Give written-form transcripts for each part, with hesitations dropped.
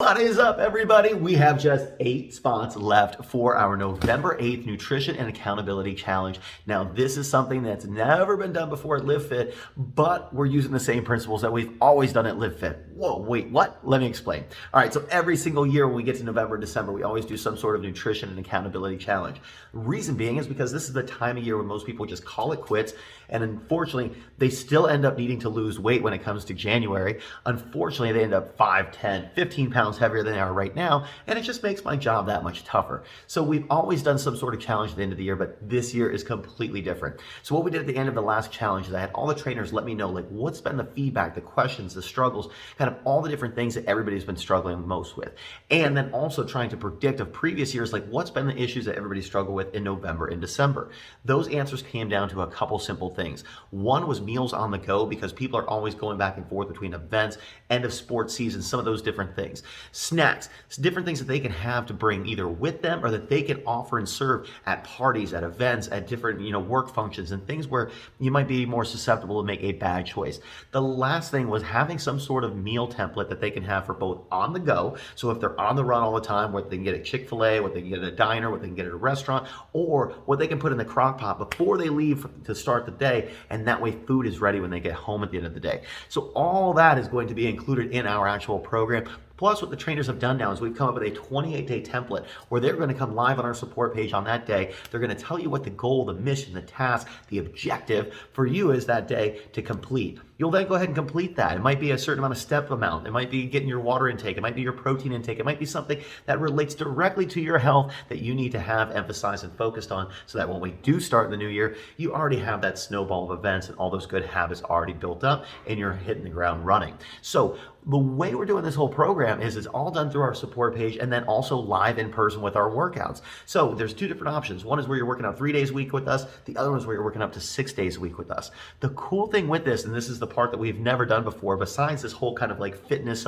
What is up, everybody? We have just 8 spots left for our November 8th Nutrition and Accountability Challenge. Now, this is something that's never been done before at LiveFit, but we're using the same principles that we've always done at LiveFit. Whoa, wait, what? Let me explain. All right, so every single year when we get to November and December, we always do some sort of nutrition and accountability challenge. The reason being is because this is the time of year when most people just call it quits, and unfortunately, they still end up needing to lose weight when it comes to January. Unfortunately, they end up 5, 10, 15 pounds heavier than they are right now, and it just makes my job that much tougher. So we've always done some sort of challenge at the end of the year, but this year is completely different. So what we did at the end of the last challenge is I had all the trainers let me know, like, what's been the feedback, the questions, the struggles, kind of all the different things that everybody's been struggling most with. And then also trying to predict of previous years, like, what's been the issues that everybody struggled with in November and December. Those answers came down to a couple simple things. One was meals on the go, because people are always going back and forth between events, end of sports season, some of those different things. Snacks, different things that they can have to bring either with them or that they can offer and serve at parties, at events, at different, work functions and things where you might be more susceptible to make a bad choice. The last thing was having some sort of meal template that they can have for both on the go. So if they're on the run all the time, what they can get at Chick-fil-A, what they can get at a diner, what they can get at a restaurant, or what they can put in the crock pot before they leave to start the day. And that way food is ready when they get home at the end of the day. So all that is going to be included in our actual program. Plus, what the trainers have done now is we've come up with a 28-day template where they're going to come live on our support page on that day. They're going to tell you what the goal, the mission, the task, the objective for you is that day to complete. You'll then go ahead and complete that. It might be a certain amount of step amount. It might be getting your water intake. It might be your protein intake. It might be something that relates directly to your health that you need to have emphasized and focused on so that when we do start the new year, you already have that snowball of events and all those good habits already built up and you're hitting the ground running. So the way we're doing this whole program is it's all done through our support page and then also live in person with our workouts. So there's 2 different options. One is where you're working out 3 days a week with us. The other one is where you're working up to 6 days a week with us. The cool thing with this, and this is the part that we've never done before, besides this whole kind of like fitness,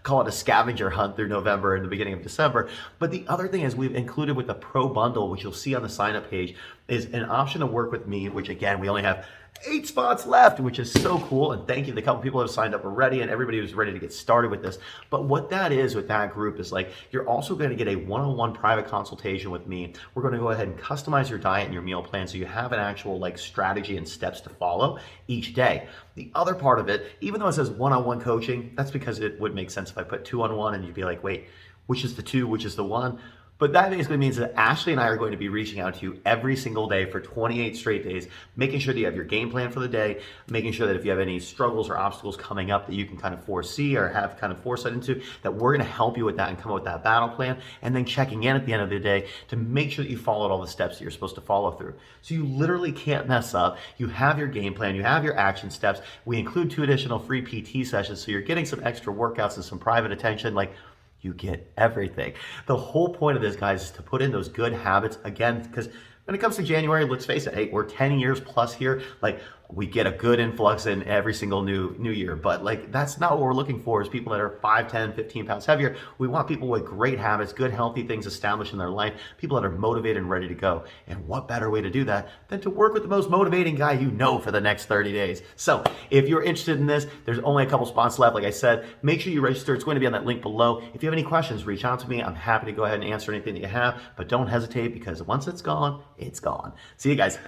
call it a scavenger hunt through November and the beginning of December. But the other thing is we've included with the Pro Bundle, which you'll see on the sign up page, is an option to work with me, which again, we only have 8 spots left, which is so cool. And thank you to the couple people who have signed up already and everybody who's ready to get started with this. But what that is with that group is like, you're also going to get a one-on-one private consultation with me. We're going to go ahead and customize your diet and your meal plan so you have an actual like strategy and steps to follow each day. The other part of it, even though it says one-on-one coaching, that's because it would make sense if I put 2-on-1 and you'd be like, wait, which is the 2, which is the 1? But that basically means that Ashley and I are going to be reaching out to you every single day for 28 straight days, making sure that you have your game plan for the day, making sure that if you have any struggles or obstacles coming up that you can kind of foresee or have kind of foresight into, that we're going to help you with that and come up with that battle plan, and then checking in at the end of the day to make sure that you followed all the steps that you're supposed to follow through. So you literally can't mess up. You have your game plan, you have your action steps. We include 2 additional free PT sessions, so you're getting some extra workouts and some private attention. Like, you get everything. The whole point of this, guys, is to put in those good habits again, because when it comes to January, let's face it, hey, we're 10 years plus here. Like, we get a good influx in every single new year, but like, that's not what we're looking for, is people that are 5, 10, 15 pounds heavier. We want people with great habits, good, healthy things established in their life, people that are motivated and ready to go. And what better way to do that than to work with the most motivating guy you know for the next 30 days. So if you're interested in this, there's only a couple spots left. Like I said, make sure you register. It's going to be on that link below. If you have any questions, reach out to me. I'm happy to go ahead and answer anything that you have, but don't hesitate, because once it's gone, it's gone. See you guys.